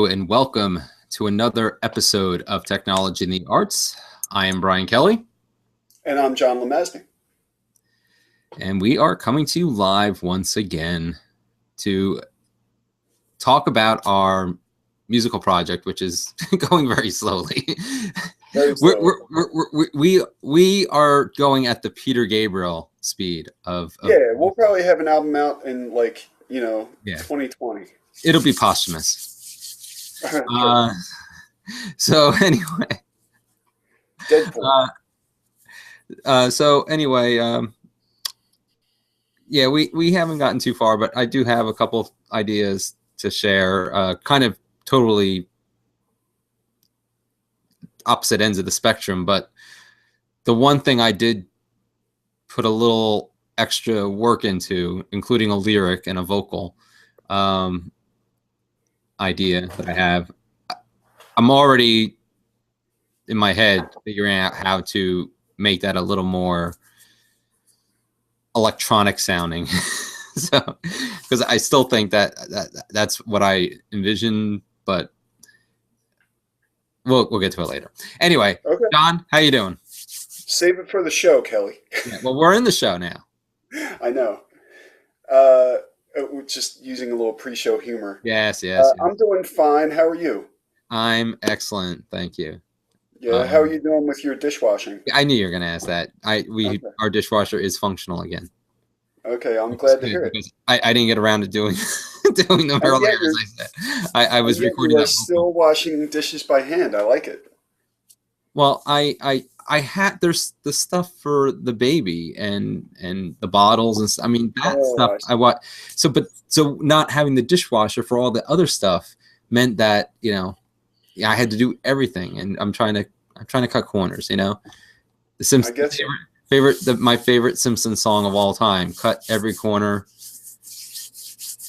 and welcome to another episode of Technology in the Arts. I am Brian Kelley. And I'm John LeMasney. And we are coming to you live once again to talk about our musical project, which is going very slowly. Very slowly. We are going at the Peter Gabriel speed of yeah, we'll probably have an album out in 2020. It'll be posthumous. Sure. So anyway, Deadpool. We haven't gotten too far, but I do have a couple of ideas to share, kind of totally opposite ends of the spectrum. But the one thing I did put a little extra work into, including a lyric and a vocal idea that I have, I'm already in my head figuring out how to make that a little more electronic sounding. So, because I still think that's what I envision, but we'll get to it later. Anyway, Okay. John, how you doing? Save it for the show, Kelly. Yeah, well, we're in the show now. I know. We're just using a little pre-show humor. Yes. I'm doing fine. How are you? I'm excellent, thank you. Yeah. How are you doing with your dishwashing? I knew you were going to ask that. Our dishwasher is functional again. Okay, I'm glad to hear it. I didn't get around to doing them earlier, as I said. I was recording that. Still washing dishes by hand. I like it. Well, I had, there's the stuff for the baby and the bottles and I mean that stuff I watch. So not having the dishwasher for all the other stuff meant that I had to do everything, and I'm trying to cut corners. The Simpsons my favorite Simpsons song of all time, "Cut Every Corner."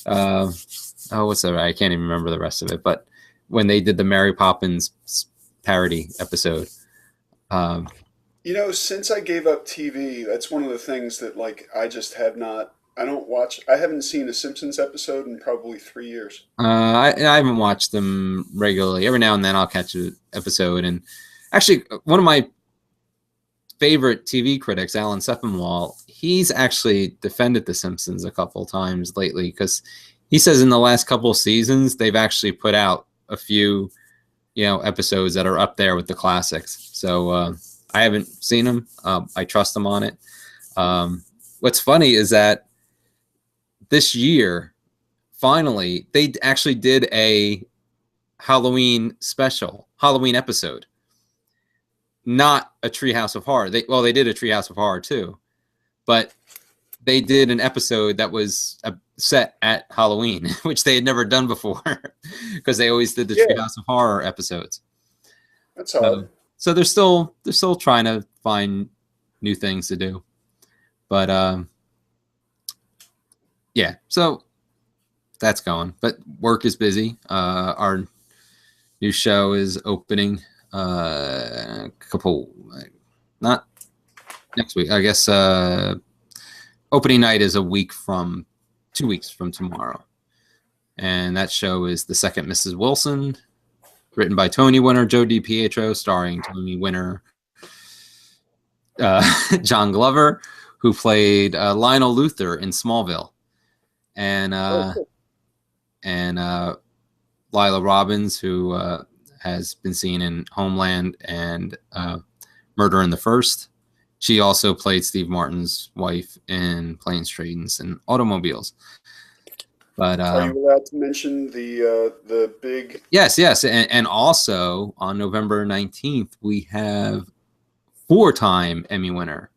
What's that? I can't even remember the rest of it. But when they did the Mary Poppins parody episode. Since I gave up TV, that's one of the things that I just have not. I don't watch. I haven't seen a Simpsons episode in probably 3 years. I haven't watched them regularly. Every now and then I'll catch an episode. And actually, one of my favorite TV critics, Alan Sepinwall, he's actually defended The Simpsons a couple times lately, because he says in the last couple of seasons they've actually put out a few, episodes that are up there with the classics. So I haven't seen them. I trust them on it. What's funny is that this year, finally, they actually did a Halloween episode, not a Treehouse of Horror. They did a Treehouse of Horror too, but they did an episode that was set at Halloween, which they had never done before, because they always did the Treehouse of Horror episodes. That's odd. So they're still trying to find new things to do, but so that's going. But work is busy. Our new show is opening not next week, I guess. Opening night is 2 weeks from tomorrow, and that show is The Second Mrs. Wilson, written by Tony winner Joe DiPietro, starring Tony winner John Glover, who played Lionel Luthor in Smallville, and Lila Robbins, who has been seen in Homeland and Murder in the First. She also played Steve Martin's wife in Planes, Trains, and Automobiles. But are you allowed to mention the big? Yes, and also on November 19th we have 4-time Emmy winner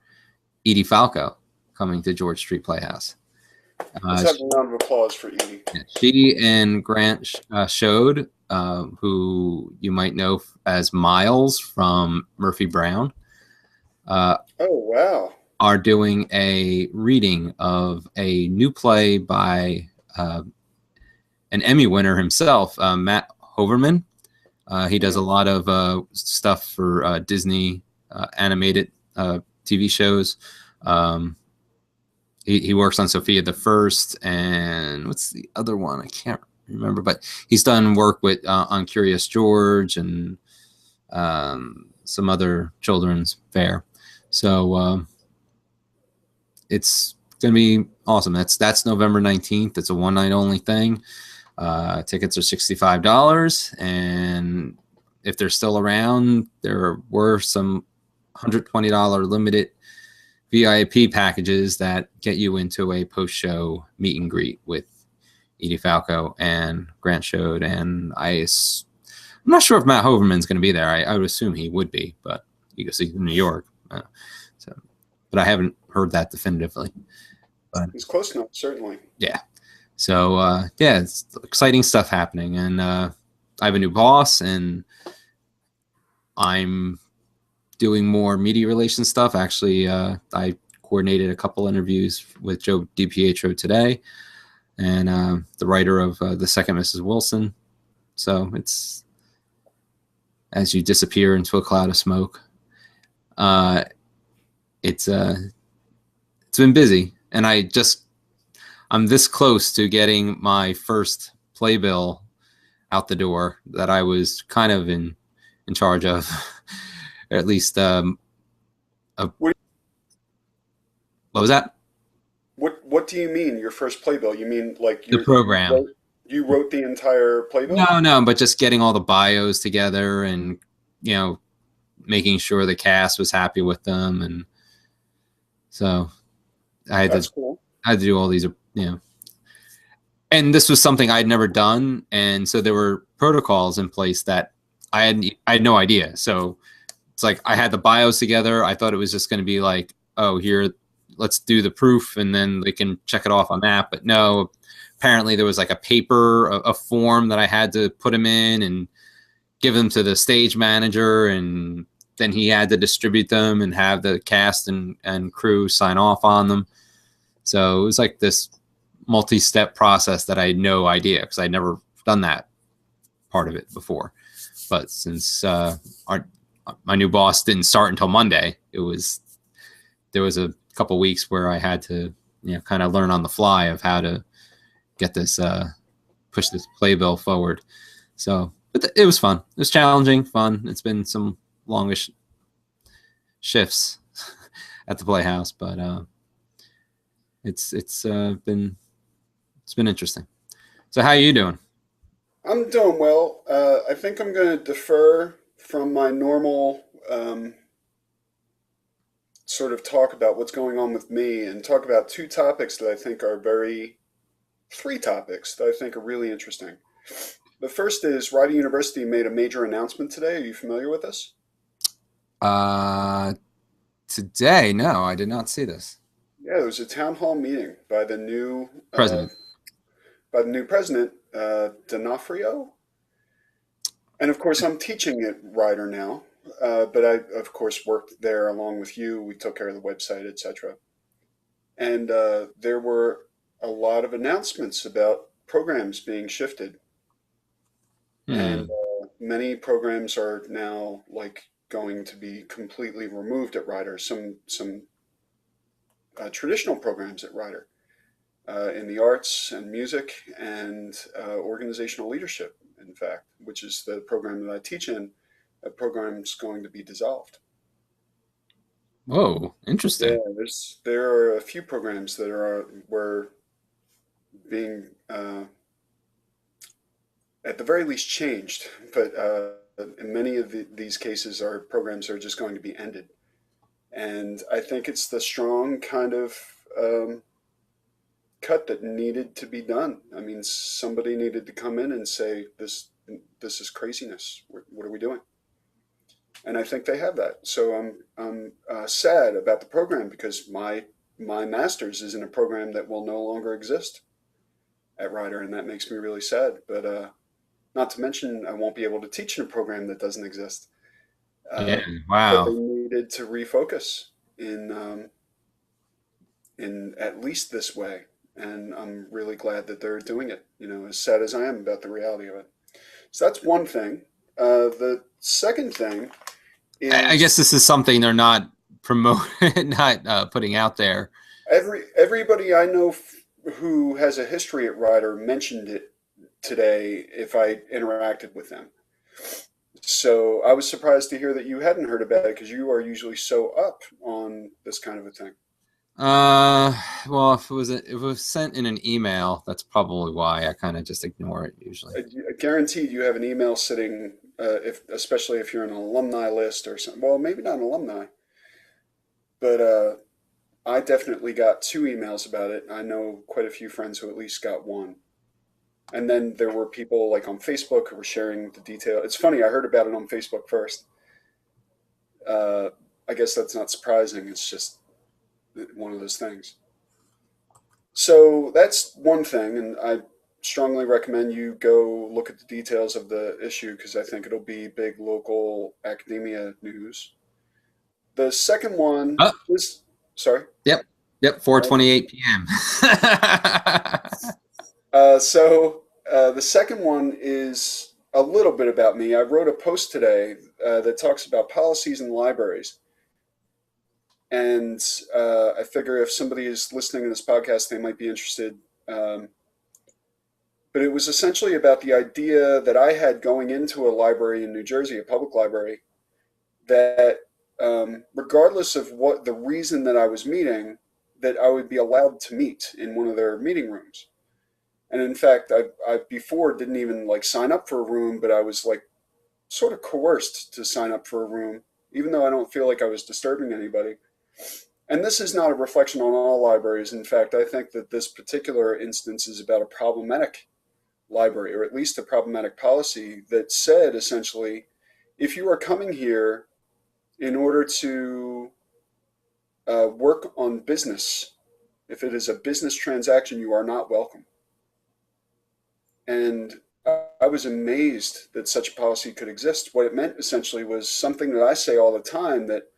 Edie Falco coming to George Street Playhouse. Let's have a round of applause for Edie. She and Grant Shode, who you might know as Miles from Murphy Brown. Oh, wow. Are doing a reading of a new play by an Emmy winner himself, Matt Hoverman. He does a lot of stuff for Disney animated TV shows. He works on Sophia the First, and what's the other one? I can't remember, but he's done work with on Curious George and some other children's fare. So it's gonna be awesome. That's November 19th. It's a one night only thing. Tickets are $65, and if they're still around, there were some $120 limited VIP packages that get you into a post-show meet and greet with Edie Falco and Grant Shode, and I'm not sure if Matt Hoverman's going to be there. I would assume he would be, but because he's in New York. But I haven't heard that definitively. But he's close enough, certainly. Yeah. So yeah, it's exciting stuff happening, and I have a new boss, and I'm doing more media relations stuff. Actually, I coordinated a couple interviews with Joe DiPietro today, and the writer of The Second Mrs. Wilson. So it's as you disappear into a cloud of smoke. It's been busy, and I'm this close to getting my first playbill out the door that I was kind of in charge of, or at least what was that? What do you mean your first playbill? You mean like the program? You wrote the entire playbill? No, but just getting all the bios together and making sure the cast was happy with them, and so That's cool. I had to do all these, and this was something I'd never done, and so there were protocols in place that I had no idea. So it's like I had the bios together. I thought it was just going to be like, oh, here, let's do the proof, and then they can check it off on that. But no, apparently there was like a paper, a form that I had to put them in and give them to the stage manager, and then he had to distribute them and have the cast and crew sign off on them. So it was like this multi-step process that I had no idea, because I'd never done that part of it before. But since my new boss didn't start until Monday, there was a couple weeks where I had to kind of learn on the fly of how to get this push this playbill forward. So, but it was fun. It was challenging, fun. It's been some longish shifts at the Playhouse, but it's been interesting. So how are you doing? I'm doing well. I think I'm going to defer from my normal sort of talk about what's going on with me and talk about three topics that I think are really interesting. The first is Rider University made a major announcement today. Are you familiar with this? Today, no, I did not see this. Yeah, there was a town hall meeting by the new president. D'Onofrio. And of course, I'm teaching at Rider now, but I, of course, worked there along with you. We took care of the website, etc. And there were a lot of announcements about programs being shifted. And many programs are now going to be completely removed at Rider. Some traditional programs at Rider in the arts and music and organizational leadership, in fact, which is the program that I teach in. That program's going to be dissolved. Whoa, interesting. Yeah, there are a few programs that were being at the very least changed, but in many of these cases, our programs are just going to be ended. And I think it's the strong kind of cut that needed to be done. I mean, somebody needed to come in and say, this is craziness. What are we doing? And I think they have that. So I'm sad about the program, because my master's is in a program that will no longer exist at Rider, and that makes me really sad. But not to mention, I won't be able to teach in a program that doesn't exist. Yeah, wow. But they needed to refocus in at least this way, and I'm really glad that they're doing it. As sad as I am about the reality of it. So that's one thing. The second thing is, I guess this is something they're not promoting, not putting out there. Everybody I know who has a history at Rider mentioned it today if I interacted with them. So I was surprised to hear that you hadn't heard about it because you are usually so up on this kind of a thing. Well, if it was sent in an email, that's probably why I kind of just ignore it usually. Guaranteed you have an email sitting, especially if you're on an alumni list or something. Well, maybe not an alumni, but I definitely got 2 emails about it. I know quite a few friends who at least got one. And then there were people like on Facebook who were sharing the detail. It's funny, I heard about it on Facebook first. I guess that's not surprising. It's just one of those things. So that's one thing, and I strongly recommend you go look at the details of the issue because I think it'll be big local academia news. The second one Oh, is, sorry. yep, 4:28 p.m. The second one is a little bit about me. I wrote a post today that talks about policies in libraries. And I figure if somebody is listening to this podcast, they might be interested. But it was essentially about the idea that I had going into a library in New Jersey, a public library, that regardless of what the reason that I was meeting, that I would be allowed to meet in one of their meeting rooms. And in fact, I before didn't even like sign up for a room, but I was like sort of coerced to sign up for a room, even though I don't feel like I was disturbing anybody. And this is not a reflection on all libraries. In fact, I think that this particular instance is about a problematic library, or at least a problematic policy that said essentially, if you are coming here in order to work on business, if it is a business transaction, you are not welcome. And I was amazed that such a policy could exist. What it meant essentially was something that I say all the time, that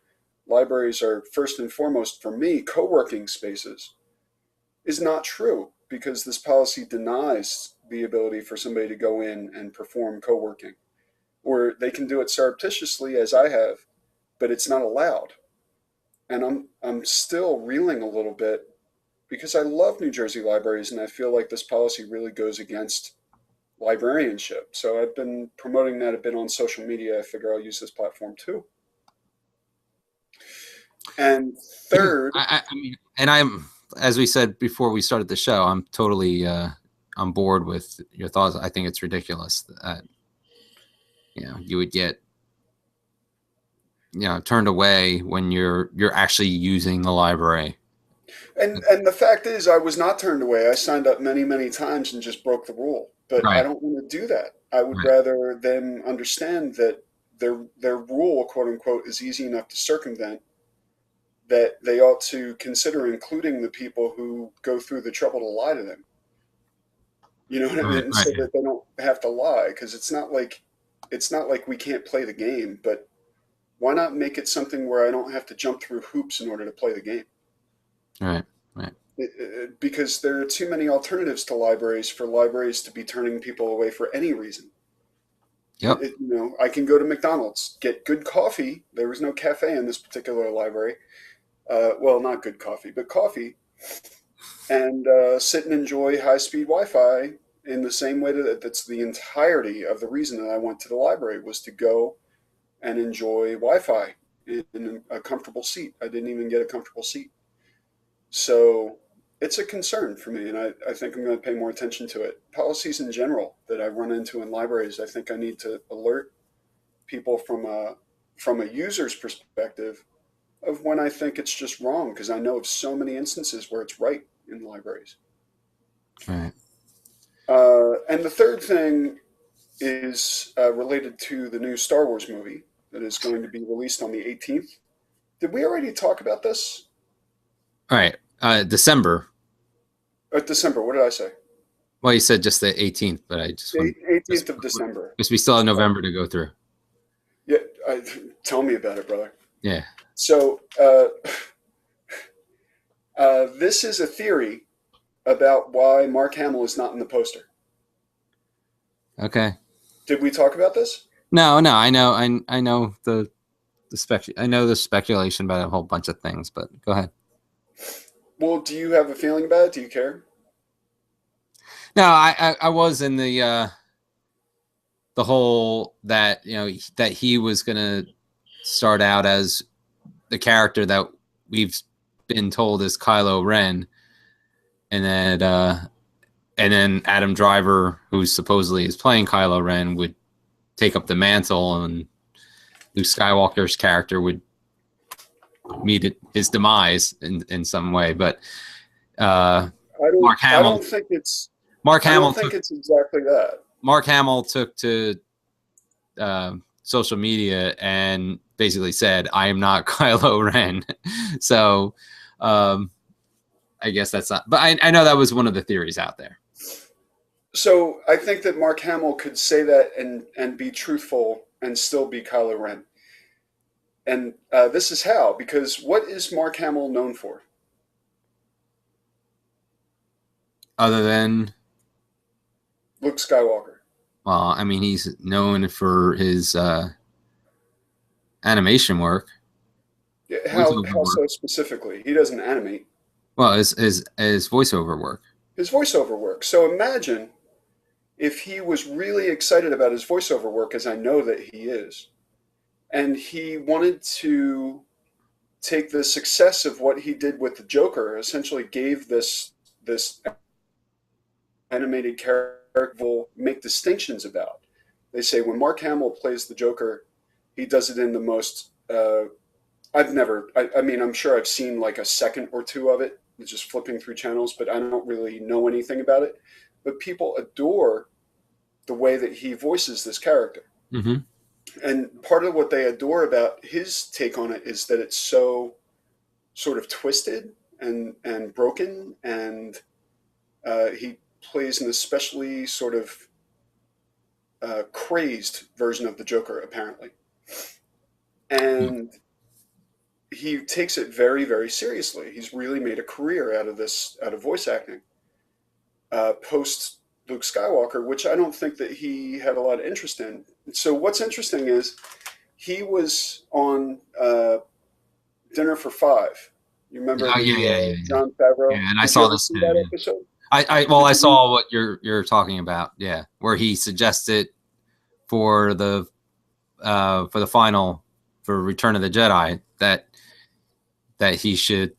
libraries are first and foremost, for me, co-working spaces, is not true, because this policy denies the ability for somebody to go in and perform co-working. Or they can do it surreptitiously, as I have, but it's not allowed. And I'm still reeling a little bit because I love New Jersey libraries, and I feel like this policy really goes against librarianship. So I've been promoting that a bit on social media. I figure I'll use this platform too. And third, I mean, and as we said before we started the show, I'm totally on board with your thoughts. I think it's ridiculous that you would get turned away when you're actually using the library. And the fact is, I was not turned away. I signed up many, many times and just broke the rule. But Right. I don't want to do that. I would rather them understand that their rule, quote unquote, is easy enough to circumvent, that they ought to consider including the people who go through the trouble to lie to them. You know what I mean? So that they don't have to lie, because it's not like we can't play the game, but why not make it something where I don't have to jump through hoops in order to play the game? Right. Because there are too many alternatives to libraries for libraries to be turning people away for any reason. Yep. I can go to McDonald's, get good coffee. There was no cafe in this particular library. Well, not good coffee, but coffee. And sit and enjoy high-speed Wi-Fi in the same way that's the entirety of the reason that I went to the library, was to go and enjoy Wi-Fi in a comfortable seat. I didn't even get a comfortable seat. So it's a concern for me, and I think I'm going to pay more attention to it. Policies in general that I run into in libraries, I think I need to alert people from a user's perspective of when I think it's just wrong, because I know of so many instances where it's right in libraries. Right. And the third thing is related to the new Star Wars movie that is going to be released on the 18th. Did we already talk about this? All right. December. December. What did I say? Well, you said just the 18th, but I just 18th of December. Because we still have November to go through. Yeah, tell me about it, brother. Yeah. So this is a theory about why Mark Hamill is not in the poster. Okay. Did we talk about this? No. I know the speculation about a whole bunch of things, but go ahead. Well, do you have a feeling about it? Do you care? No, I was in the whole that that he was gonna start out as the character that we've been told is Kylo Ren, and then Adam Driver, who supposedly is playing Kylo Ren, would take up the mantle, and Luke Skywalker's character would meet his demise in some way. But Mark I Hamill, don't think it's Mark I don't Hamill think took it's exactly that. Mark Hamill took to social media and basically said, "I am not Kylo Ren." So I guess that's not. But I know that was one of the theories out there. So I think that Mark Hamill could say that and be truthful and still be Kylo Ren. And this is how, because what is Mark Hamill known for? Other than, Luke Skywalker. well, I mean, he's known for his animation work. Yeah, Voiceover how work. so specifically? He doesn't animate. Well, his voiceover work. His voiceover work. So imagine if he was really excited about his voiceover work, as I know that he is, and he wanted to take the success of what he did with the Joker, essentially gave this animated character will make distinctions about. They say when Mark Hamill plays the Joker, he does it in the most. I mean, I'm sure I've seen like a second or two of it, just flipping through channels, but I don't really know anything about it. But people adore the way that he voices this character. Mm-hmm. And part of what they adore about his take on it is that it's so sort of twisted and broken, and he plays an especially sort of crazed version of the Joker, apparently. And he takes it very, very seriously. He's really made a career out of this, out of voice acting, post Luke Skywalker, which I don't think that he had a lot of interest in. So what's interesting is he was on Dinner for Five. You remember Oh, yeah. John Favreau? Yeah, and I Did saw you ever this see too. that Yeah. episode? I saw what you're talking about. Yeah, where he suggested for the final for Return of the Jedi that he should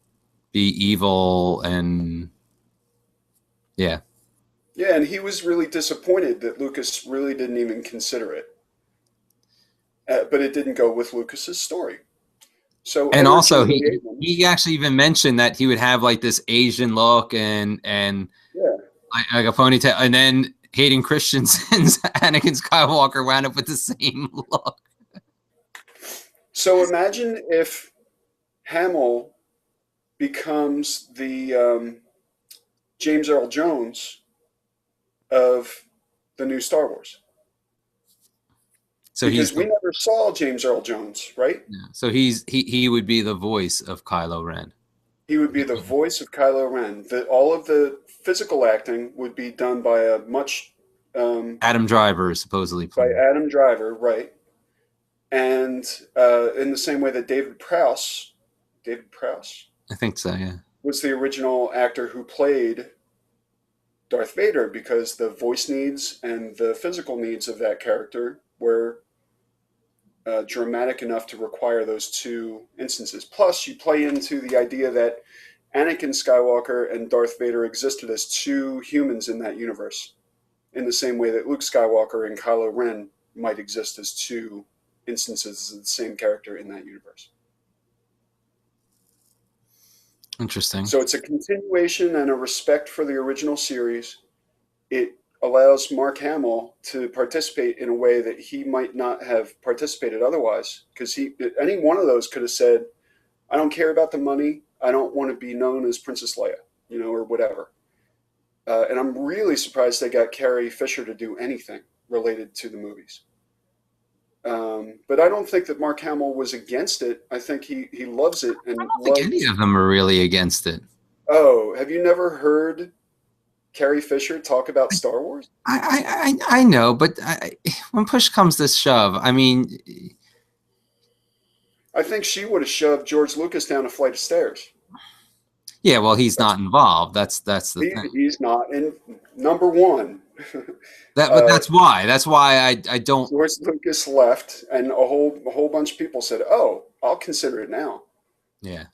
be evil, and yeah. Yeah, and he was really disappointed that Lucas really didn't even consider it. But it didn't go with Lucas's story. So And also originally, Abrams, he actually even mentioned that he would have like this Asian look and yeah. like a ponytail, and then Hayden Christensen's Anakin Skywalker wound up with the same look. So imagine if Hamill becomes the James Earl Jones of the new Star Wars. So Because we never saw James Earl Jones, right? yeah, so he would be the voice of Kylo Ren. He would be the voice of Kylo Ren. All of the physical acting would be done by a much Adam Driver is supposedly by playing. Adam Driver, right? And in the same way that David Prowse, I think so, yeah. was the original actor who played Darth Vader, because the voice needs and the physical needs of that character were dramatic enough to require those two instances. Plus, you play into the idea that Anakin Skywalker and Darth Vader existed as two humans in that universe, in the same way that Luke Skywalker and Kylo Ren might exist as two instances of the same character in that universe. Interesting. So it's a continuation and a respect for the original series. It allows Mark Hamill to participate in a way that he might not have participated otherwise, because any one of those could have said, I don't care about the money. I don't want to be known as Princess Leia, or whatever. And I'm really surprised they got Carrie Fisher to do anything related to the movies. But I don't think that Mark Hamill was against it. I think he loves it. And I don't think any of them are really against it. Oh, have you never heard Carrie Fisher talk about Star Wars? I know, but when push comes to shove, I mean, I think she would have shoved George Lucas down a flight of stairs. Yeah, well, he's not involved. That's the thing. He's not in number one. But that's why. That's why I don't. George Lucas left, and a whole bunch of people said, "Oh, I'll consider it now." Yeah.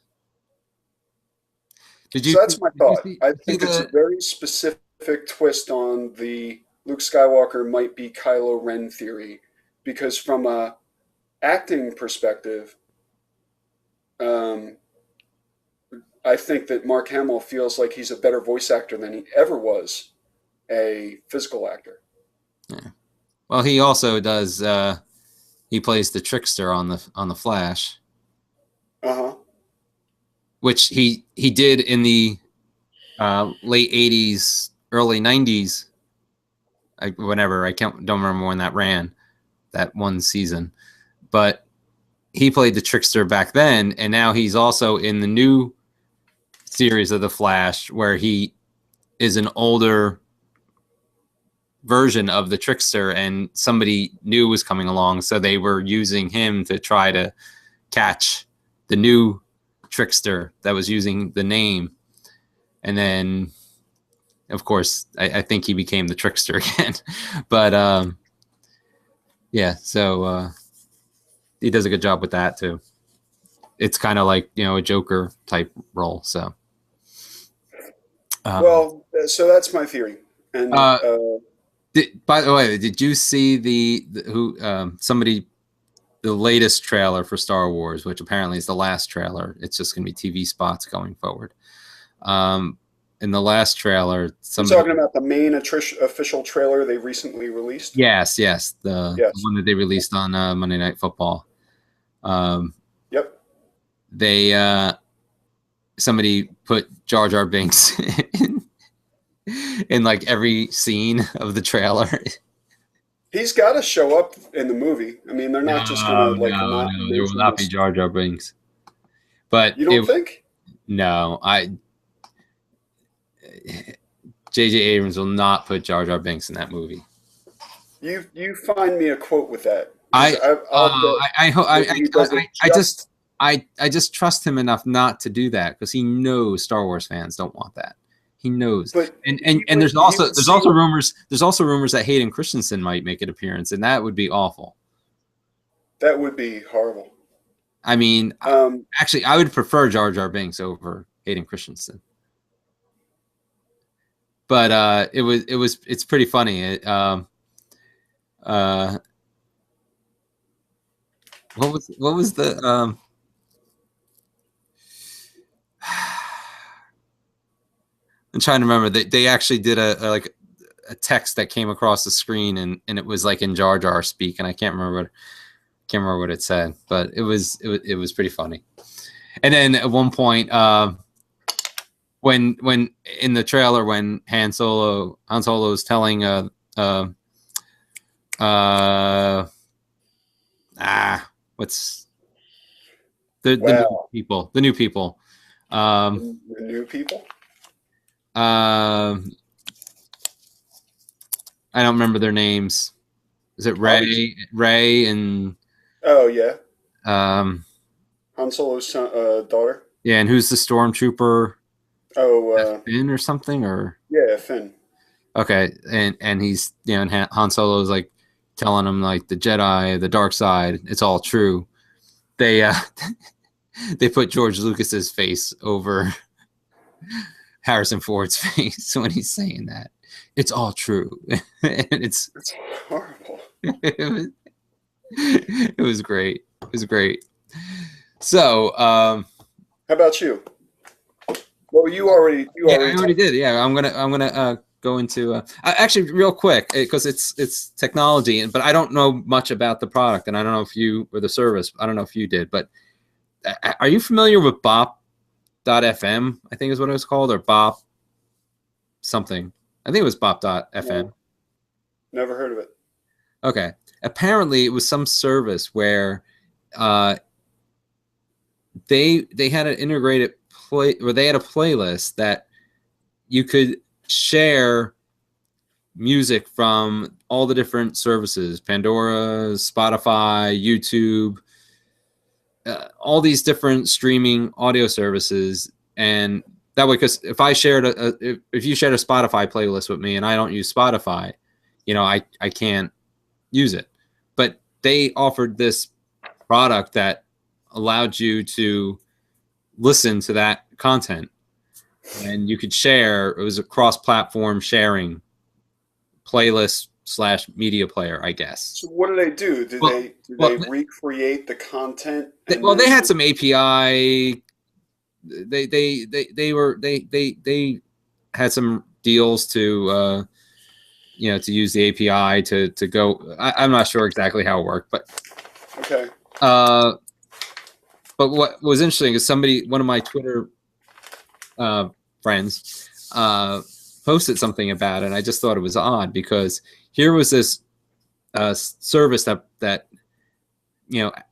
So that's my Did you thought. I see think it's a the? very specific twist on the Luke Skywalker might be Kylo Ren theory, because from a acting perspective, um, I think that Mark Hamill feels like he's a better voice actor than he ever was a physical actor. Yeah. Well, he also does. He plays the trickster on the Flash, Uh-huh. which he did in the late '80s, early '90s. Whenever I don't remember when that ran, that one season, but he played the trickster back then, and now he's also in the new series of the Flash, where he is an older version of the trickster, and somebody new was coming along, so they were using him to try to catch the new trickster that was using the name. And then, of course, I think he became the trickster again. But yeah, so he does a good job with that too. It's kind of like, a Joker type role. So Well, so that's my theory. And by the way, did you see the latest trailer for Star Wars, which apparently is the last trailer? It's just going to be TV spots going forward. In the last trailer, you're talking about the main official trailer they recently released? Yes, the one that they released on Monday Night Football. Yep. They somebody put Jar Jar Binks in like every scene of the trailer. He's got to show up in the movie. I mean, they're not just going to no, there will not be Jar Jar Binks. But you don't think? No, J.J. Abrams will not put Jar Jar Binks in that movie. You find me a quote with that. I just trust him enough not to do that, because he knows Star Wars fans don't want that. He knows. But and there's also rumors that Hayden Christensen might make an appearance, and that would be awful. That would be horrible. I mean, actually, I would prefer Jar Jar Binks over Hayden Christensen. But it's pretty funny. What was the I'm trying to remember. They actually did a text that came across the screen, and it was like in Jar Jar speak, and I can't remember what it said, but it was pretty funny. And then at one point, when in the trailer, when Han Solo is telling what's the new people? The new people. I don't remember their names. Is it Ray and? Oh yeah. Han Solo's daughter. Yeah, and who's the stormtrooper? Oh, Finn or something, or? Yeah, Finn. Okay, and he's and Han Solo is like telling him like the Jedi, the dark side, it's all true. They they put George Lucas's face over Harrison Ford's face when he's saying that. It's all true. And it's horrible. It was great. It was great. So, how about you? Well, I already did. Yeah, I'm gonna go into actually real quick, because it's technology, but I don't know much about the product, and I don't know if you, or the service, I don't know if you did, but are you familiar with Bop.fm? I think is what it was called, or Bop something. I think it was Bop.fm. No, never heard of it. Okay. Apparently, it was some service where they had an integrated they had a playlist that you could share music from all the different services: Pandora, Spotify, YouTube, all these different streaming audio services, and that way, because if I shared if you shared a Spotify playlist with me and I don't use Spotify, I can't use it. But they offered this product that allowed you to listen to that content, and you could share. It was a cross-platform sharing playlist / media player, I guess. So what do they do? Do they recreate the content? They had some API. They had some deals to to use the API to go. I'm not sure exactly how it worked, but okay. But what was interesting is one of my Twitter friends posted something about it, and I just thought it was odd, because here was this service that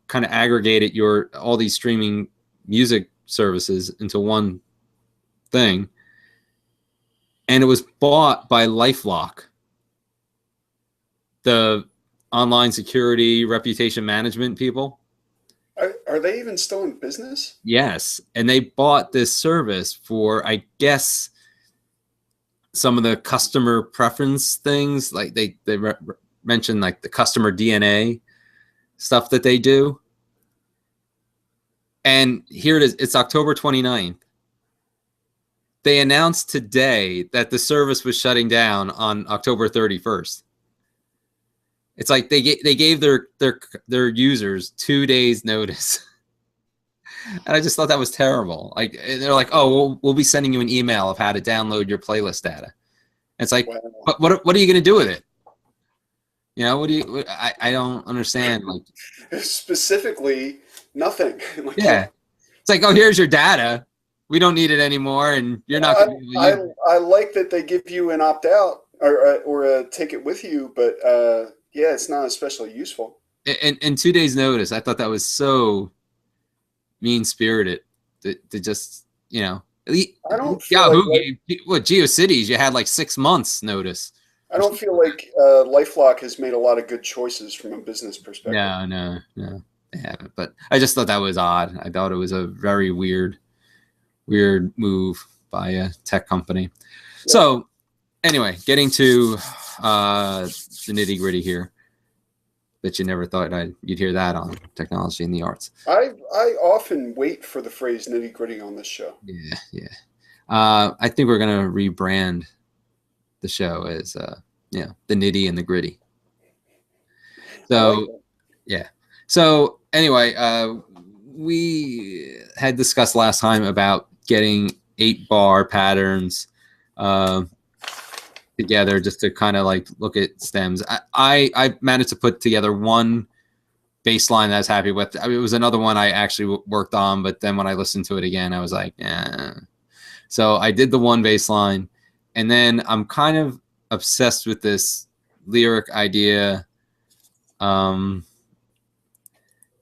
kind of aggregated all these streaming music services into one thing, and it was bought by LifeLock, the online security reputation management people. Are they even still in business? Yes, and they bought this service for, I guess, some of the customer preference things, like they mentioned like the customer DNA stuff that they do. And here it is. It's October 29th. They announced today that the service was shutting down on October 31st. It's like they gave their users 2 days notice. And I just thought that was terrible. Like, they're like, "Oh, we'll be sending you an email of how to download your playlist data." And it's like, wow. But what are you going to do with it? I don't understand. Like, specifically, nothing. Like, yeah, it's like, "Oh, here's your data. We don't need it anymore, and you're not going to use it." I like that they give you an opt out or take it with you, but yeah, it's not especially useful. And 2 days notice, I thought that was so mean-spirited to just, I don't feel Yahoo GeoCities, you had like 6 months notice. I don't feel like LifeLock has made a lot of good choices from a business perspective. No, they haven't. But I just thought that was odd. I thought it was a very weird move by a tech company. Yeah. So anyway, getting to the nitty gritty here. Bet you never thought you'd hear that on Technology and the Arts. I often wait for the phrase nitty gritty on this show. Yeah. I think we're gonna rebrand the show as the nitty and the gritty. So yeah. So anyway, we had discussed last time about getting 8-bar patterns together just to kind of like look at stems. I managed to put together one baseline that I was happy with. I mean, it was another one I actually worked on, but then when I listened to it again, I was like, eh. So I did the one baseline, and then I'm kind of obsessed with this lyric idea. I'm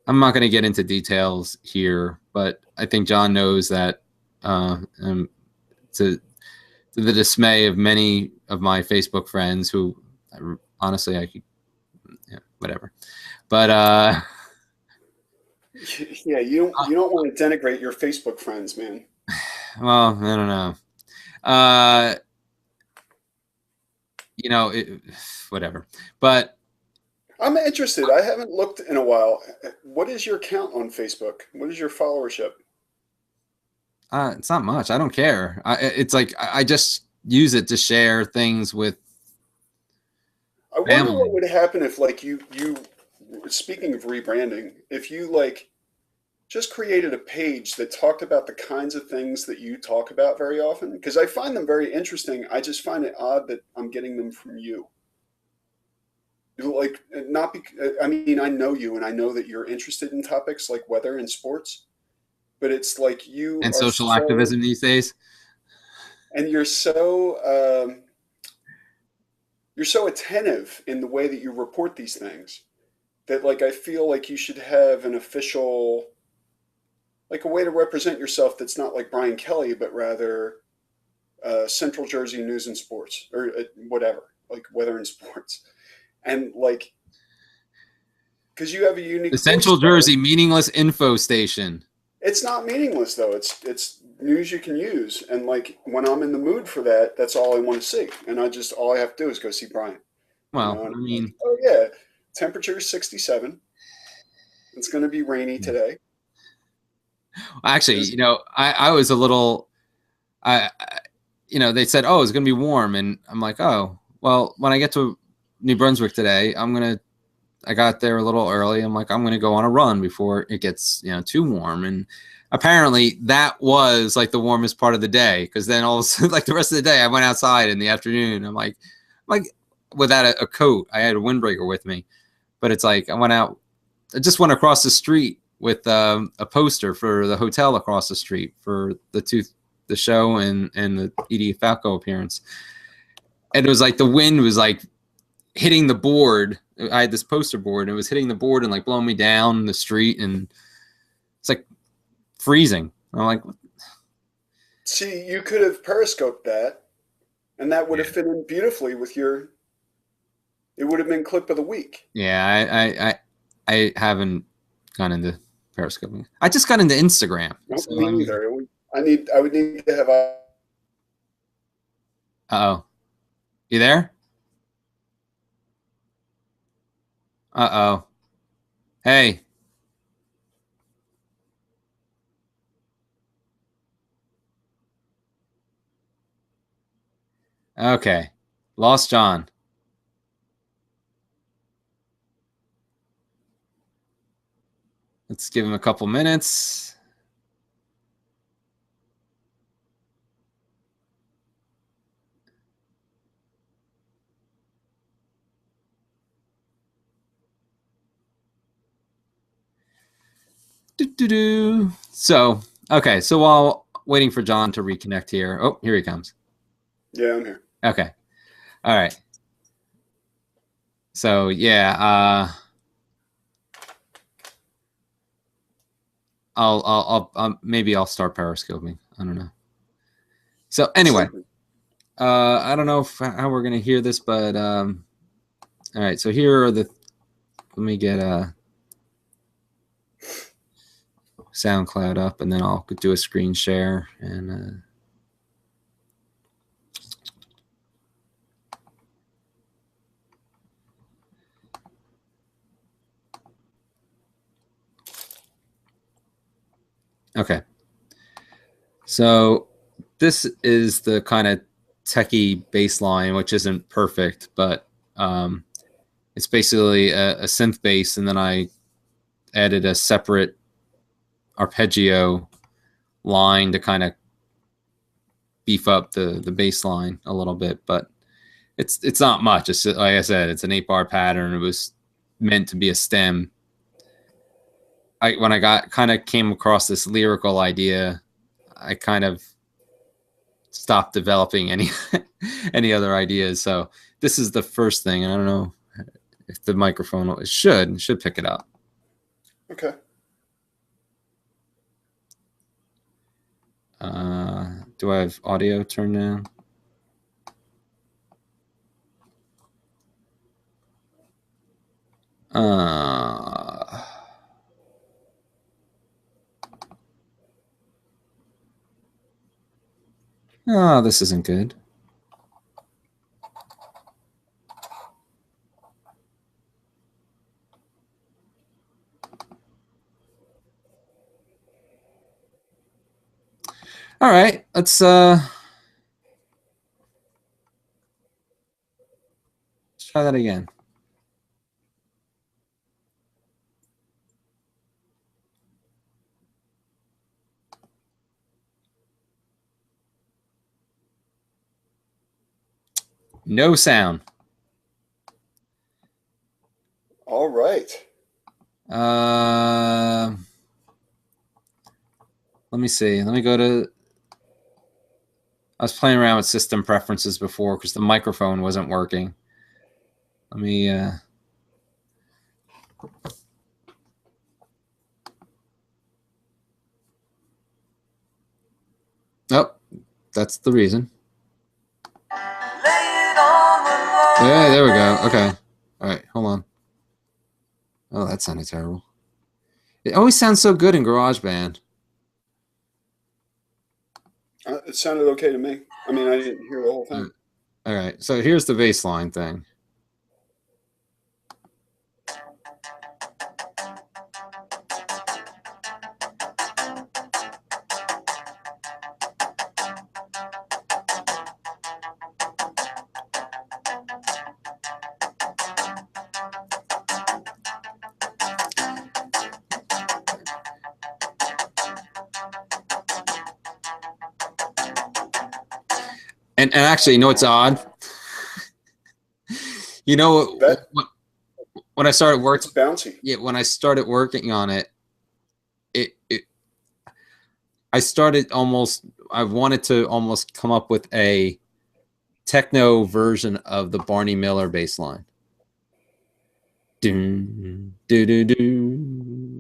not going to get into details here, but I think John knows that to the dismay of many of my Facebook friends who honestly I could, whatever. But yeah, you don't want to denigrate your Facebook friends, man. Well, I don't know. Whatever. But I'm interested. I haven't looked in a while. What is your count on Facebook? What is your followership? It's not much. I don't care. It's like I just use it to share things with family. I wonder what would happen if, like, you speaking of rebranding, if you like just created a page that talked about the kinds of things that you talk about very often, because I find them very interesting. I just find it odd that I'm getting them from you. Like, not because, I mean, I know you and I know that you're interested in topics like weather and sports, but it's like you and social activism these days. And you're so attentive in the way that you report these things that, like, I feel like you should have an official, like, a way to represent yourself that's not like Brian Kelley, but rather Central Jersey News and Sports, or whatever, like weather and sports. And like, because you have a unique. The Central Jersey meaningless info station. It's not meaningless though. It's news you can use. And like when I'm in the mood for that, that's all I want to see. And all I have to do is go see Brian. Well, And I I'm like, mean, oh yeah, temperature is 67. It's going to be rainy today. actually, I was a little, they said, oh, it's going to be warm. And I'm like, oh, well, when I get to New Brunswick today, I got there a little early. I'm like, I'm going to go on a run before it gets, too warm. And apparently that was like the warmest part of the day. Cause then all of a sudden, like the rest of the day, I went outside in the afternoon. I'm like without a coat, I had a windbreaker with me, but it's like, I just went across the street with a poster for the hotel across the street for the show and the Edie Falco appearance. And it was like the wind was like hitting the board. I had this poster board and it was hitting the board and like blowing me down the street, and it's like freezing. I'm like, See, you could have periscoped that, and that would have fit in beautifully with your. It would have been clip of the week. yeah, I haven't gone into periscoping. I just got into Instagram. Nope, So, me neither. I would need to have a. Uh-oh. You there? Uh-oh. Hey. Okay. Lost John. Let's give him a couple minutes. So, okay. So while waiting for John to reconnect here. Oh, here he comes. Yeah, I'm here. Okay. All right. So, yeah, maybe I'll start periscoping. I don't know. So anyway, I don't know how we're gonna hear this, but all right. So here are let me get SoundCloud up, and then I'll do a screen share and. Okay. So this is the kind of techie baseline, which isn't perfect, but it's basically a synth bass, and then I added a separate arpeggio line to kind of beef up the bass line a little bit, but it's not much. It's like I said, it's an 8-bar pattern. It was meant to be a stem. When I came across this lyrical idea, I kind of stopped developing any other ideas. So this is the first thing. I don't know if the microphone should pick it up. Okay. Do I have audio turned down? Oh, this isn't good. All right, let's try that again. No sound. All right. Let me see. Let me go to. I was playing around with system preferences before because the microphone wasn't working. Let me. Oh, that's the reason. Yeah, there we go. Okay. All right, hold on. Oh, that sounded terrible. It always sounds so good in GarageBand. It sounded okay to me. I mean, I didn't hear the whole Uh, thing. All right, so here's the bass line thing. And actually, you know what's odd? You know, That when I started it's working, bouncy. yeah, when I started working on it, it I started almost. I wanted to almost come up with a techno version of the Barney Miller bass line. Do do do do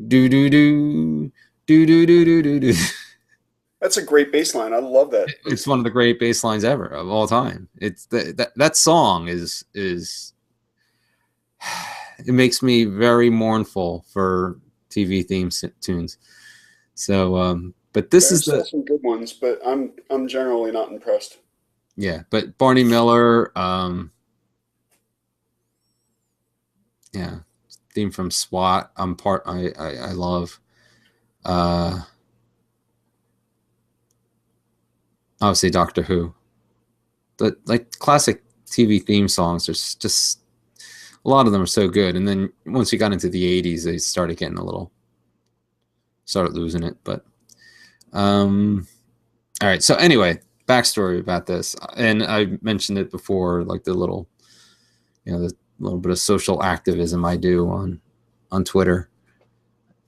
do do do do do do do do. That's a great bass line. I love that It's bass one of line. the great bass lines ever of all time. It's that song is it makes me very mournful for TV theme tunes. So, but this is There's still the some good ones, but I'm generally not impressed. yeah. But Barney Miller, yeah, theme from SWAT. I love. Uh, Obviously Doctor Who. The like classic TV theme songs. There's just a lot of them are so good. And then once you got into the '80s, they started losing it. But all right. So anyway, backstory about this, and I mentioned it before, like the little, the little bit of social activism I do on Twitter,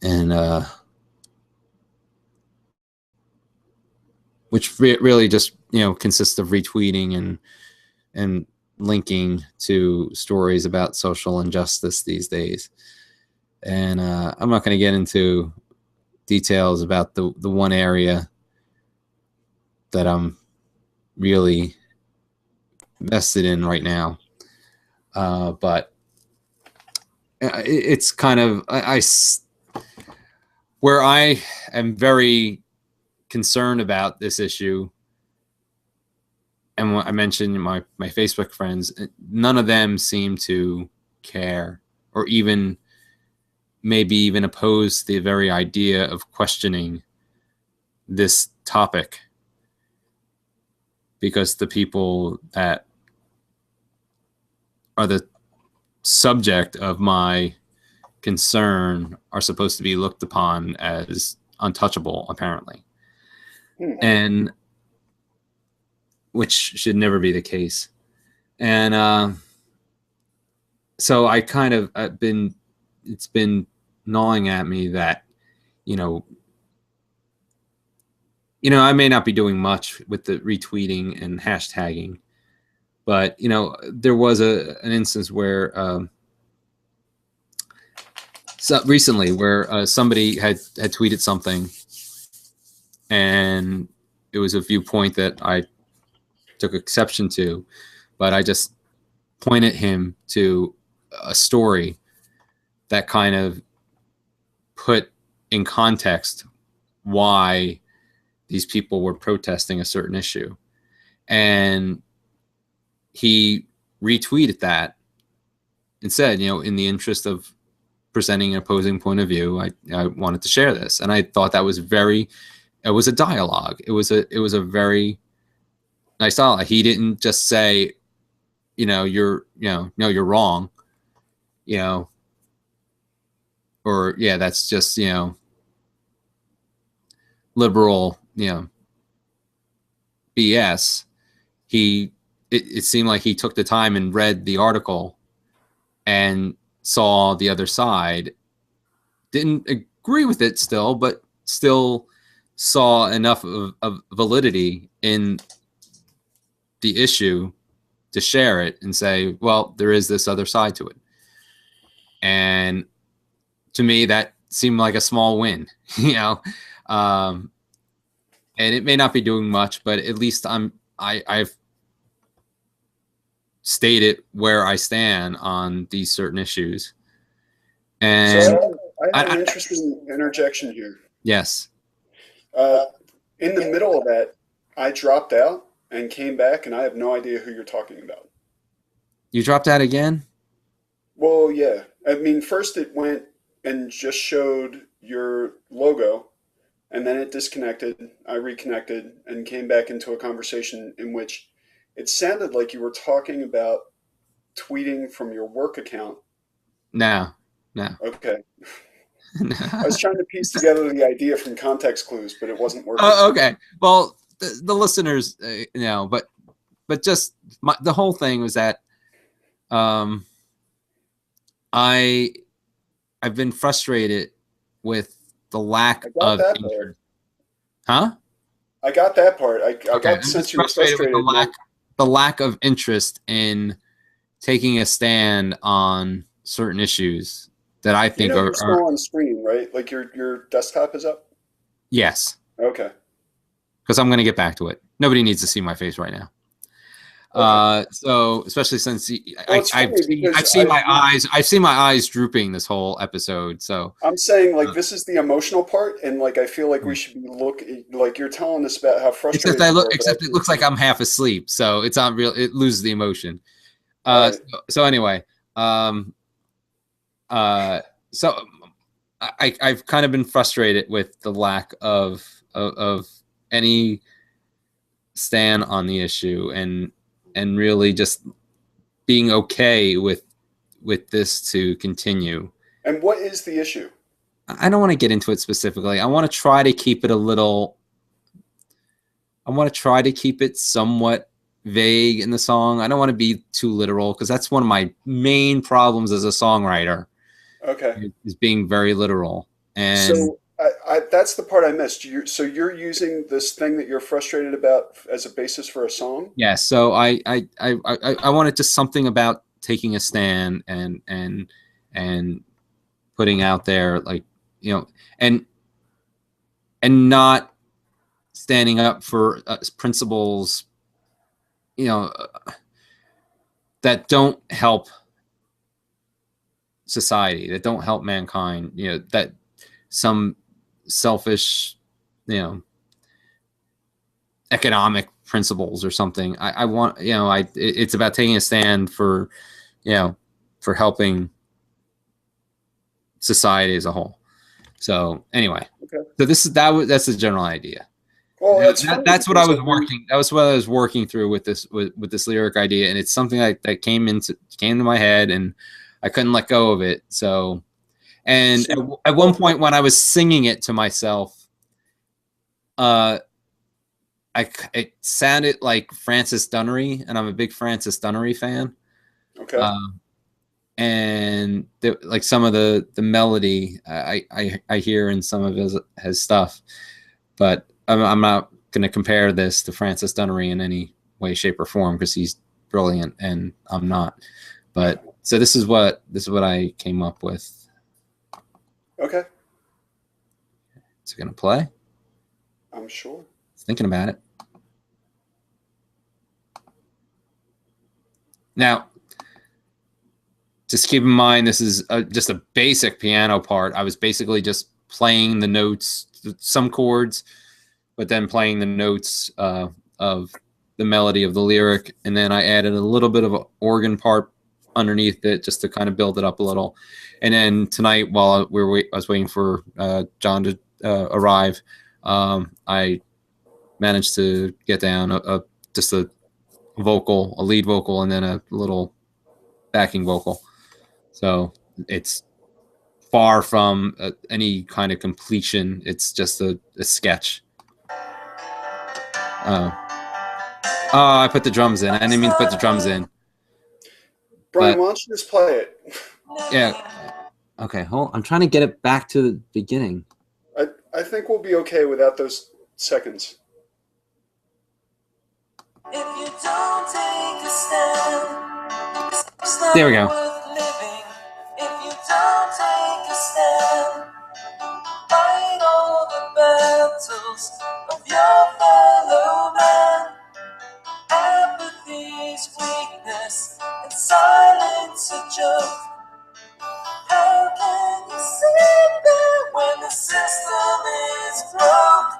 and which really just consists of retweeting and linking to stories about social injustice these days. And I'm not going to get into details about the one area that I'm really vested in right now. But it's kind of where I am very concerned about this issue. And I mentioned my Facebook friends, none of them seem to care or even maybe even oppose the very idea of questioning this topic, because the people that are the subject of my concern are supposed to be looked upon as untouchable, apparently, and which should never be the case. And so I kind of it's been gnawing at me that I may not be doing much with the retweeting and hashtagging, but there was an instance where recently where somebody had tweeted something, and it was a viewpoint that I took exception to, but I just pointed him to a story that kind of put in context why these people were protesting a certain issue. And he retweeted that and said, in the interest of presenting an opposing point of view, I wanted to share this. And I thought that was it was a dialogue. It was a very nice dialogue. He didn't just say, no, you're wrong, or yeah, that's just, liberal, BS. It seemed like he took the time and read the article and saw the other side, didn't agree with it still, but still saw enough of validity in the issue to share it and say, well, there is this other side to it. And to me, that seemed like a small win, and it may not be doing much, but at least I've stated where I stand on these certain issues. And So I have an interesting interjection here. Yes. In the middle of that, I dropped out and came back, and I have no idea who you're talking about. You dropped out again? Well, yeah. I mean, first it went and just showed your logo, and then it disconnected. I reconnected and came back into a conversation in which it sounded like you were talking about tweeting from your work account. No, no. Okay. No. I was trying to piece together the idea from context clues, but it wasn't working. Oh, okay. Well, the listeners, but just the whole thing was that um, I I've been frustrated with the lack I got of that part. interest. Huh? I got that part. I Okay. got the I'm sense just you were frustrated with frustrated. the lack of interest in taking a stand on certain issues that I You think know you're are still on screen, right? Like your desktop is up? yes, Okay. because I'm going to get back to it. Nobody needs to see my face right now. Okay. So especially since Well, it's funny because I've seen my eyes drooping this whole episode. So I'm saying like uh, this is the emotional part, and like I feel like we should be like you're telling us about how frustrated you were, but I except it think looks like I'm half asleep, so it's not real. It loses the emotion. all right. So anyway, um, uh, so I've kind of been frustrated with the lack of any stand on the issue and really just being okay with this to continue. And what is the issue? I don't want to get into it specifically. I want to try to keep it a little. I want to try to keep it somewhat vague in the song. I don't want to be too literal because that's one of my main problems as a songwriter Okay. is being very literal. And So that's the part I missed. So you're using this thing that you're frustrated about as a basis for a song? yeah, so I wanted just something about taking a stand and putting out there like and not standing up for principles you know that don't help society, that don't help mankind, that some selfish economic principles or something. I want it's about taking a stand for for helping society as a whole. So anyway, Okay. so that's the general idea. Well, it's funny That's what I because was working. That was what I was working through with this lyric idea, and it's something that came to my head, and I couldn't let go of it. So, and at one point when I was singing it to myself, it sounded like Francis Dunnery, and I'm a big Francis Dunnery fan. okay. And like some of the melody I hear in some of his stuff, but I'm not going to compare this to Francis Dunnery in any way, shape, or form because he's brilliant and I'm not. But so this is what I came up with. Okay. Is it going to play? I'm sure. Thinking about it. Now, just keep in mind, this is just a basic piano part. I was basically just playing the notes, some chords, but then playing the notes of the melody of the lyric. And then I added a little bit of an organ part underneath it just to kind of build it up a little. And then tonight, while I was waiting for John to arrive, I managed to get down just a vocal, a lead vocal, and then a little backing vocal. So it's far from any kind of completion. It's just a sketch. Oh, I put the drums in. I didn't mean to put the drums in. Brian, why don't you just play it? Yeah. Okay, hold. I'm trying to get it back to the beginning. I think we'll be okay without those seconds. If you don't take a stand, there we go. If you don't take a stand, fight all the battles of your fellow man. Apathy's weakness and silence a joke. How can you sit there when the system is broke?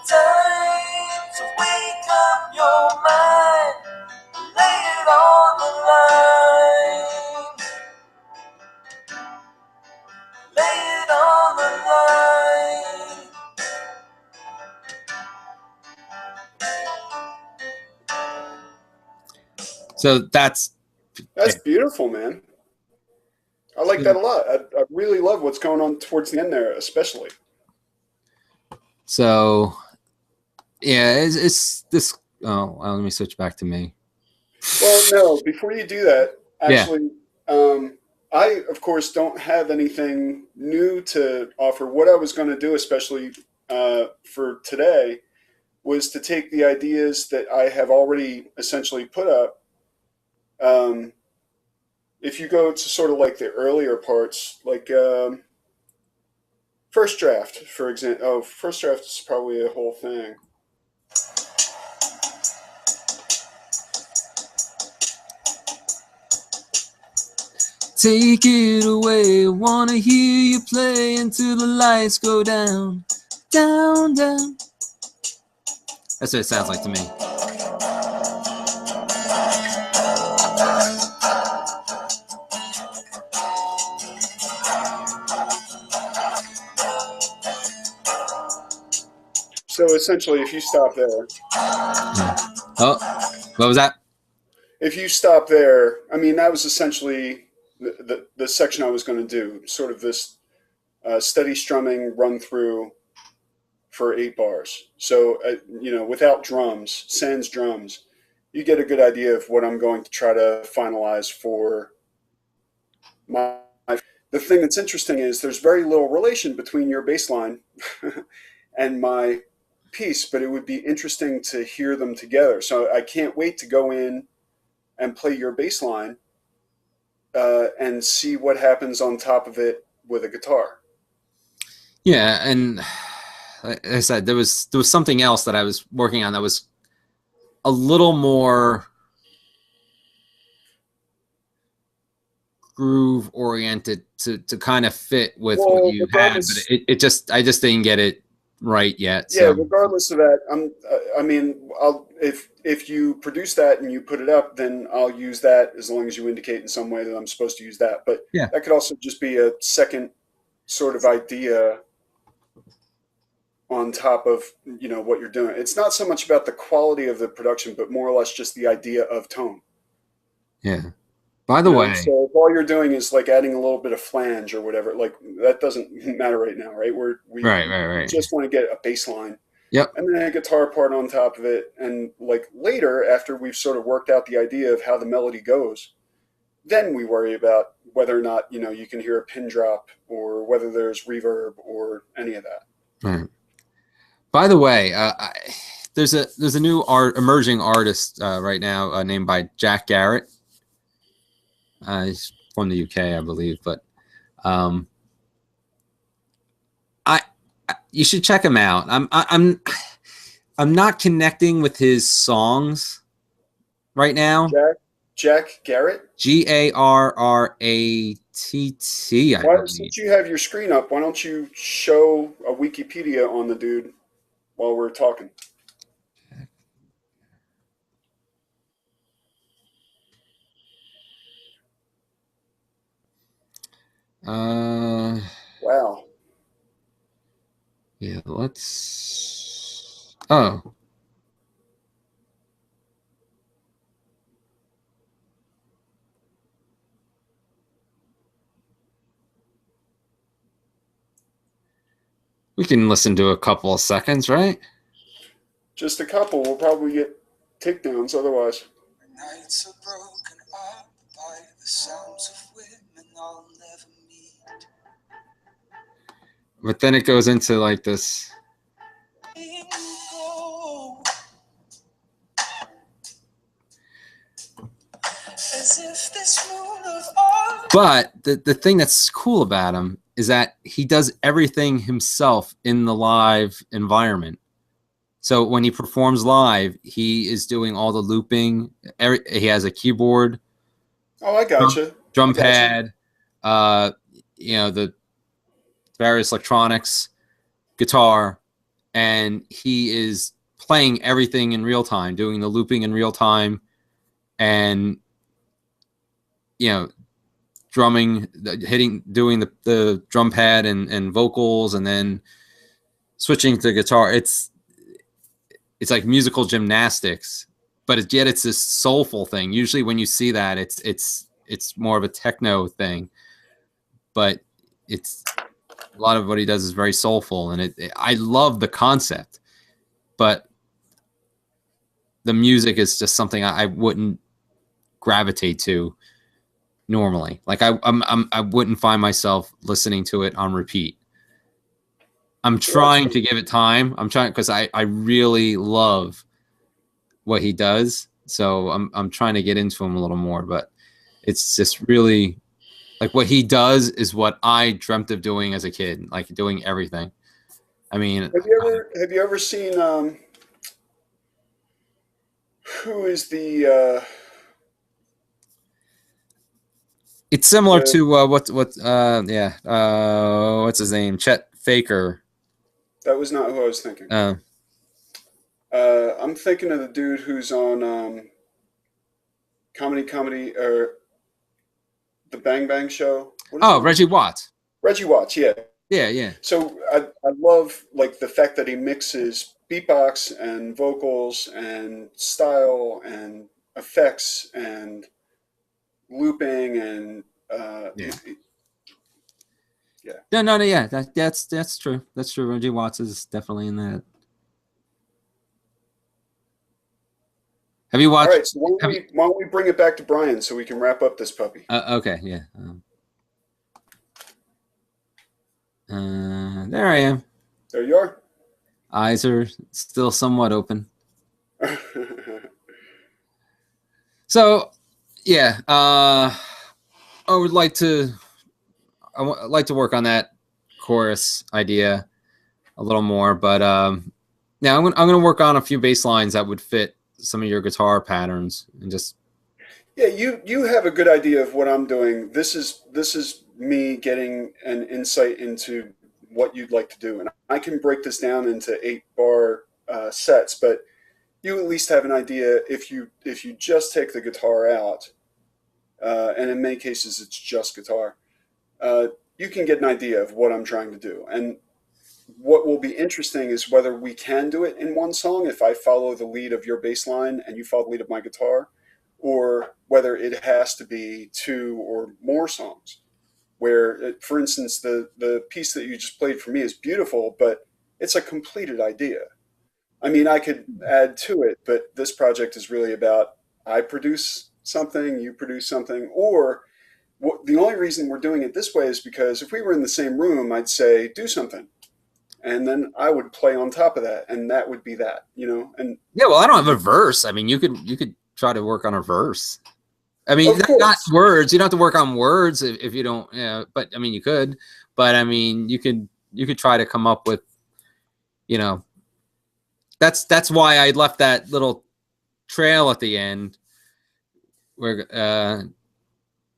Time to win. So that's beautiful, man. I like that a lot. I really love what's going on towards the end there, especially. So, yeah, it's this. Oh, well, let me switch back to me. Well, no, before you do that, actually, I, of course, don't have anything new to offer. What I was going to do, especially for today, was to take the ideas that I have already essentially put up. If you go to sort of like the earlier parts, like first draft, for example. Oh, first draft is probably a whole thing. Take it away, wanna hear you play until the lights go down, down, down. That's what it sounds like to me. So essentially, if you stop there. Oh, what was that? If you stop there, I mean, that was essentially the section I was going to do, sort of this steady strumming run through for 8 bars. So, without drums, sans drums, you get a good idea of what I'm going to try to finalize for my. The thing that's interesting is there's very little relation between your bass line and my piece, but it would be interesting to hear them together. So I can't wait to go in and play your bass line and see what happens on top of it with a guitar. Yeah, and like I said, there was something else that I was working on that was a little more groove oriented to kind of fit with what you had, but I just didn't get it right yet. Yeah, so. Regardless of that, if you produce that and you put it up, then I'll use that as long as you indicate in some way that I'm supposed to use that. But yeah, that could also just be a second sort of idea on top of what you're doing. It's not so much about the quality of the production, but more or less just the idea of tone. Yeah. By the way, so if all you're doing is like adding a little bit of flange or whatever, like that doesn't matter right now, right? We right. just want to get a bass line. Yep. And then a guitar part on top of it. And like later, after we've sort of worked out the idea of how the melody goes, then we worry about whether or not, you can hear a pin drop or whether there's reverb or any of that. Right. By the way, there's a new emerging artist right now named by Jack Garrett. He's from the UK, I believe, but you should check him out. I'm not connecting with his songs right now. Jack Garrett? Garratt. Since you have your screen up, why don't you show a Wikipedia on the dude while we're talking? Wow. Yeah, let's. Oh. We can listen to a couple of seconds, right? Just a couple. We'll probably get takedowns otherwise. Nights are broken up by the sounds of women I'll never meet. But then it goes into like this. But the thing that's cool about him is that he does everything himself in the live environment. So when he performs live, he is doing all the looping. He has a keyboard. Oh, I gotcha. Drum pad, the various electronics, guitar, and he is playing everything in real time, doing the looping in real time, and drumming, doing the drum pad and vocals, and then switching to guitar. It's like musical gymnastics, but yet it's this soulful thing. Usually when you see that, it's more of a techno thing, but it's a lot of what he does is very soulful, and I love the concept, but the music is just something I wouldn't gravitate to normally. Like I wouldn't find myself listening to it on repeat. I'm trying to give it time. I'm trying because I really love what he does. So I'm trying to get into him a little more, but it's just really like what he does is what I dreamt of doing as a kid, like doing everything. I mean, have you ever seen who is the it's similar to what's his name? Chet Faker. that was not who I was thinking. I'm thinking of the dude who's on comedy or the Bang Bang Show. Reggie Watts. Reggie Watts, yeah. Yeah. So I love like the fact that he mixes beatbox and vocals and style and effects and looping and Yeah. Yeah. No, yeah. That's true. That's true. Reggie Watts is definitely in that. Have you watched? All right, so why don't we bring it back to Brian so we can wrap up this puppy? Okay, yeah. There I am. There you are. Eyes are still somewhat open. So, yeah, I would like to. I'd like to work on that chorus idea a little more, but yeah, I'm gonna work on a few bass lines that would fit some of your guitar patterns and just. Yeah, you have a good idea of what I'm doing. This is me getting an insight into what you'd like to do, and I can break this down into 8-bar sets, but you at least have an idea if you just take the guitar out, and in many cases it's just guitar. You can get an idea of what I'm trying to do, and what will be interesting is whether we can do it in one song if I follow the lead of your bass line and you follow the lead of my guitar, or whether it has to be 2 or more songs. Where, for instance, the piece that you just played for me is beautiful, but it's a completed idea. I mean, I could add to it, but this project is really about I produce something, you produce something, or the only reason we're doing it this way is because if we were in the same room, I'd say, do something. And then I would play on top of that, and that would be that, And yeah, well, I don't have a verse. I mean, you could try to work on a verse. I mean, not words. You don't have to work on words if you don't. Yeah, but I mean, you could. But I mean, you could try to come up with, That's why I left that little trail at the end, where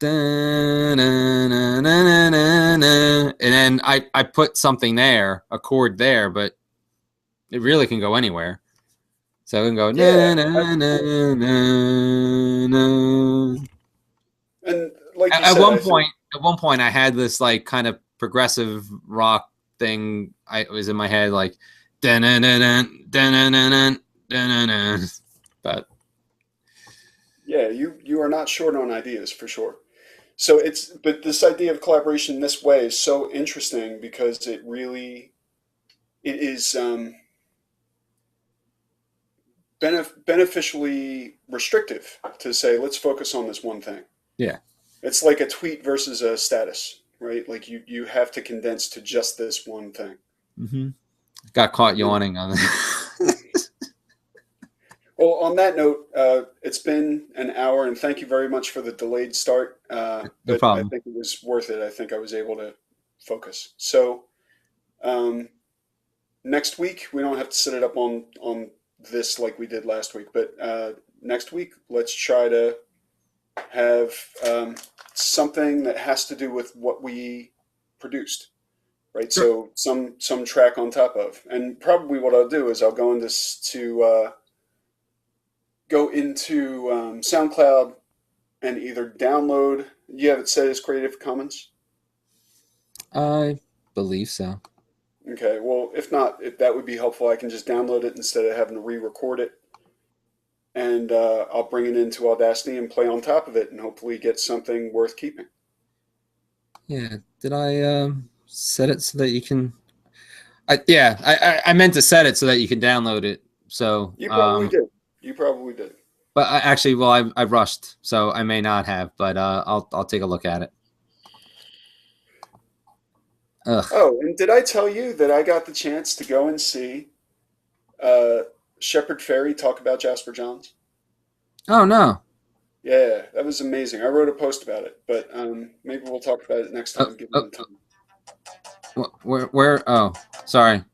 and then I put something there, a chord there, but it really can go anywhere. So it can go And like you at said, one point I had this like kind of progressive rock thing. It was in my head like but yeah, you are not short on ideas for sure. So but this idea of collaboration this way is so interesting because it is beneficially restrictive to say, let's focus on this one thing. Yeah. It's like a tweet versus a status, right? Like you have to condense to just this one thing. Mm-hmm. Got caught yawning on that. Well, on that note, it's been an hour, and thank you very much for the delayed start. No but problem. I think it was worth it. I think I was able to focus. So next week, we don't have to set it up on this like we did last week, but next week, let's try to have something that has to do with what we produced, right? Sure. So some track on top of, and probably what I'll do is I'll go into SoundCloud and either download. You have it set as Creative Commons? I believe so. Okay, well, if not, if that would be helpful, I can just download it instead of having to re-record it. and I'll bring it into Audacity and play on top of it, and hopefully get something worth keeping. Yeah. Did I set it so that you can? I meant to set it so that you can download it. So You probably did. You probably did. But I rushed, so I may not have. But I'll take a look at it. Ugh. Oh, and did I tell you that I got the chance to go and see Shepard Fairey talk about Jasper Johns? Oh no. Yeah, that was amazing. I wrote a post about it, but maybe we'll talk about it next time. Give me the time. Where? Oh, sorry.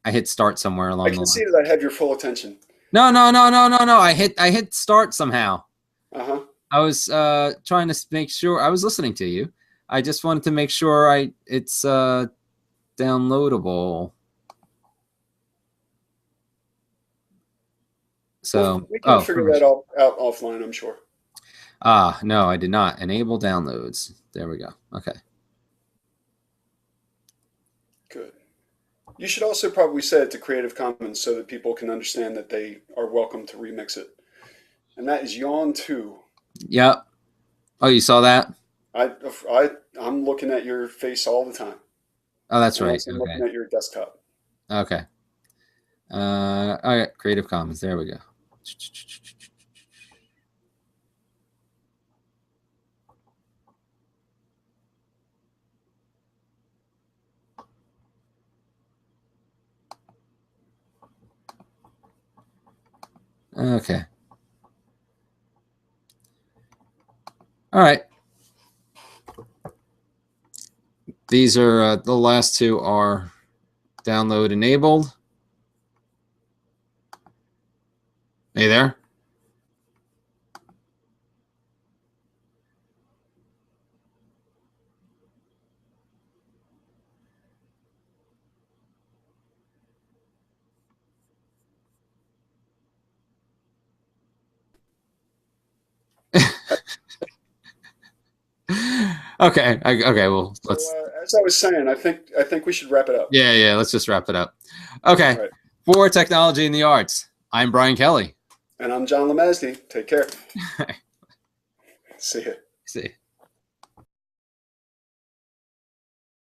I hit start somewhere along I the can line. see that I have your full attention. No. I hit start somehow. Uh-huh. I was trying to make sure I was listening to you. I just wanted to make sure it's downloadable. So we can figure that out offline, I'm sure. No, I did not enable downloads. There we go. Okay. Good. You should also probably set it to Creative Commons so that people can understand that they are welcome to remix it. And that is Yawn 2. Yep. Oh, you saw that? I'm looking at your face all the time. Oh, that's right. I'm looking at your desktop. Okay. All right. Creative Commons. There we go. Okay. All right. These are the last two are download enabled. Hey there. Okay. Well, let's. So, as I was saying, I think we should wrap it up. Yeah. Let's just wrap it up. Okay. Right. For Technology in the Arts, I'm Brian Kelley. And I'm John LeMasney. Take care. See ya. See.